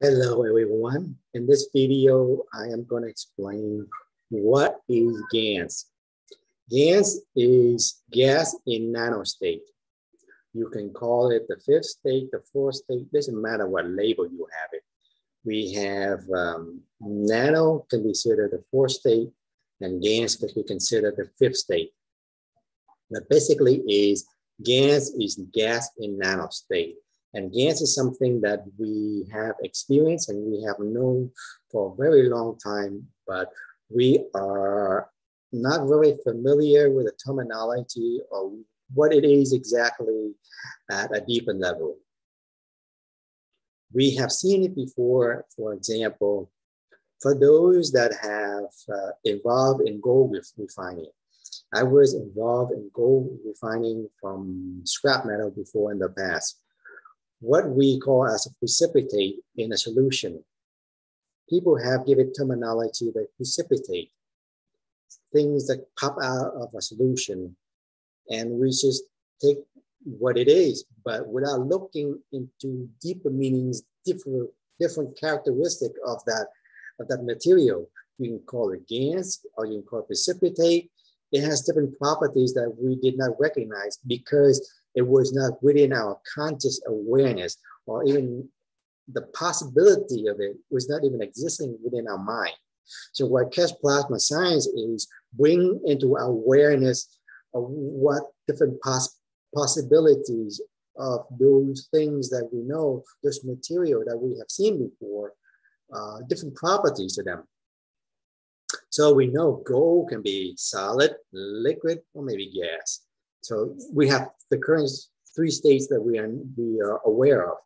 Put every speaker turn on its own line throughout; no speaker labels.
Hello everyone. In this video, I am going to explain what is Gans. Gans is gas in nanostate. You can call it the fifth state, the fourth state, doesn't matter what label you have it. We have nano can be considered the fourth state, and Gans can be considered the fifth state. But basically Gans is gas in nanostate. And Gans is something that we have experienced and we have known for a very long time, but we are not very familiar with the terminology or what it is exactly at a deeper level. We have seen it before, for example, for those that have involved in gold refining. I was involved in gold refining from scrap metal before in the past. What we call as a precipitate in a solution. People have given terminology that precipitate, things that pop out of a solution, and we just take what it is, but without looking into deeper meanings, different characteristic of that material. You can call it gas or you can call it precipitate. It has different properties that we did not recognize because it was not within our conscious awareness, or even the possibility of it was not even existing within our mind. So what Keshe plasma science is bring into our awareness of what different possibilities of those things that we know, this material that we have seen before, different properties to them. So we know gold can be solid, liquid, or maybe gas. So we have the current three states that we are aware of.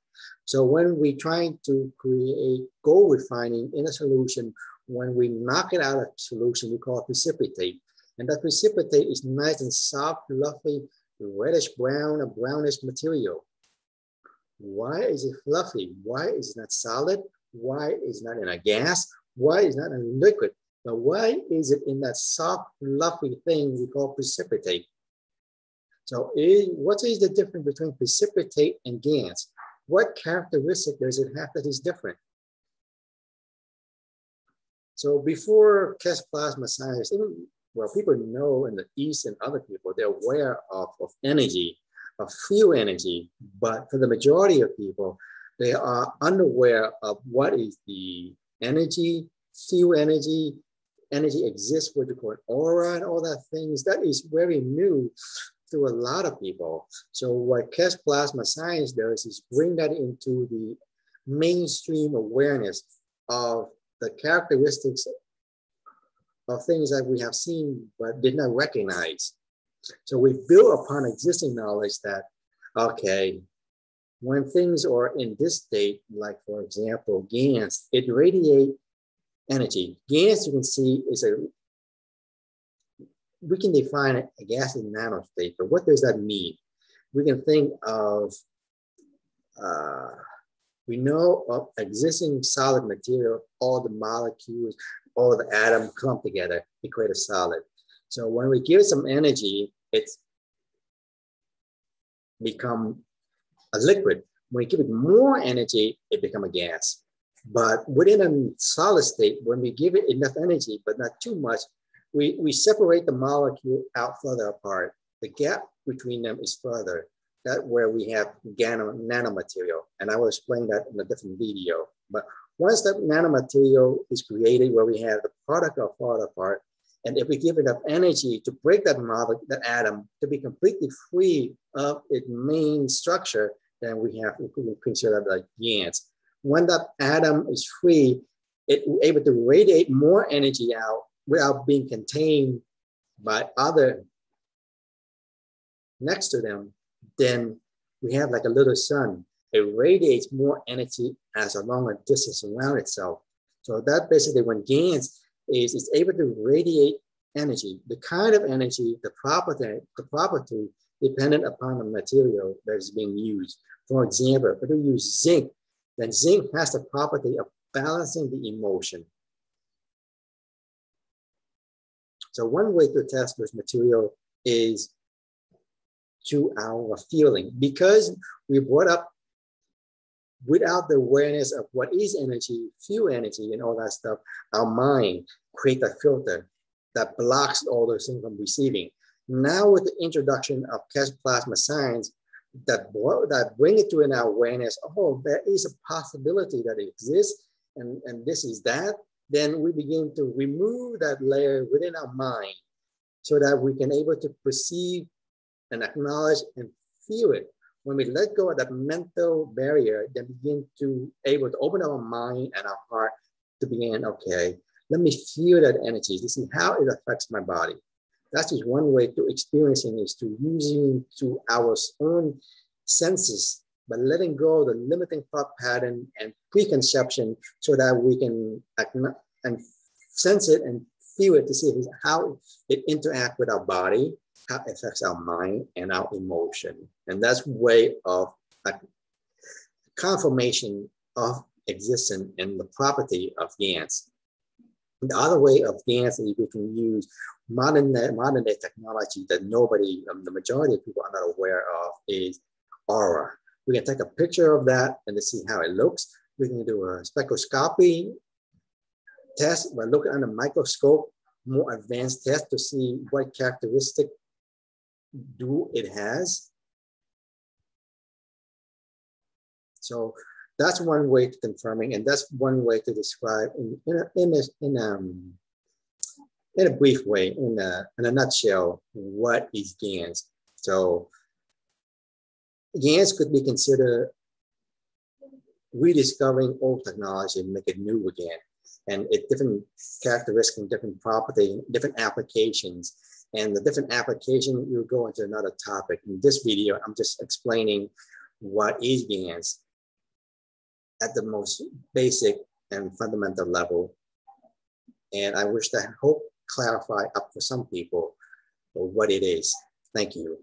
So when we try to create gold refining in a solution, when we knock it out of solution, we call it precipitate. And that precipitate is nice and soft, fluffy, reddish brown or brownish material. Why is it fluffy? Why is it not solid? Why is it not in a gas? Why is it not in a liquid? But why is it in that soft, fluffy thing we call precipitate? So what is the difference between precipitate and gas? What characteristic does it have that is different? So before Keshe plasma science, well, people know in the East and other people, they're aware of energy, of field energy, but for the majority of people, they are unaware of what is the energy, field energy. Energy exists, what you call aura and all that things. That is very new to a lot of people. So what Keshe plasma science does is bring that into the mainstream awareness of the characteristics of things that we have seen but did not recognize. So we build upon existing knowledge that, okay, when things are in this state, like for example, Gans, it radiates energy. Gas, you can see, is we can define a gas in nanostate, but what does that mean? We can think of, we know of existing solid material, all the molecules, all the atoms clump together to create a solid. So when we give it some energy, it's become a liquid. When we give it more energy, it becomes a gas. But within a solid state, when we give it enough energy, but not too much, we separate the molecule out further apart. The gap between them is further. That's where we have nanomaterial. And I will explain that in a different video. But once that nanomaterial is created, where we have the product are further apart, and if we give enough energy to break that atom to be completely free of its main structure, then we consider that like Gans. When that atom is free, it's able to radiate more energy out without being contained by other next to them. Then we have like a little sun. It radiates more energy as a longer distance around itself. So that basically when Gans is, it's able to radiate energy. The kind of energy, the property dependent upon the material that is being used. For example, if we use zinc, then zinc has the property of balancing the emotion. So one way to test this material is to our feeling. Because we brought up without the awareness of what is energy, few energy, and all that stuff, our mind creates a filter that blocks all those things from receiving. Now, with the introduction of Keshe plasma science, that bring it to an awareness, oh, there is a possibility that it exists, and this is that, then we begin to remove that layer within our mind so that we can able to perceive and acknowledge and feel it. When we let go of that mental barrier, then begin to able to open our mind and our heart to begin, okay, let me feel that energy to see how it affects my body. That's just one way to experiencing is to using to our own senses, but letting go of the limiting thought pattern and preconception so that we can and sense it and feel it to see how it interacts with our body, how it affects our mind and our emotion. And that's way of a confirmation of existence and the property of Gans. The other way of Gans is we can use modern day technology that nobody, the majority of people are not aware of, is aura. We can take a picture of that and to see how it looks. We can do a spectroscopy test by looking under a microscope, more advanced test to see what characteristic do it has. So that's one way to confirming, and that's one way to describe in a brief way, in a nutshell, what is Gans. So Gans could be considered rediscovering old technology and make it new again. And it different characteristics and different property, different applications. And the different application, you'll go into another topic. In this video, I'm just explaining what is Gans at the most basic and fundamental level. And I wish that hope clarify up for some people what it is. Thank you.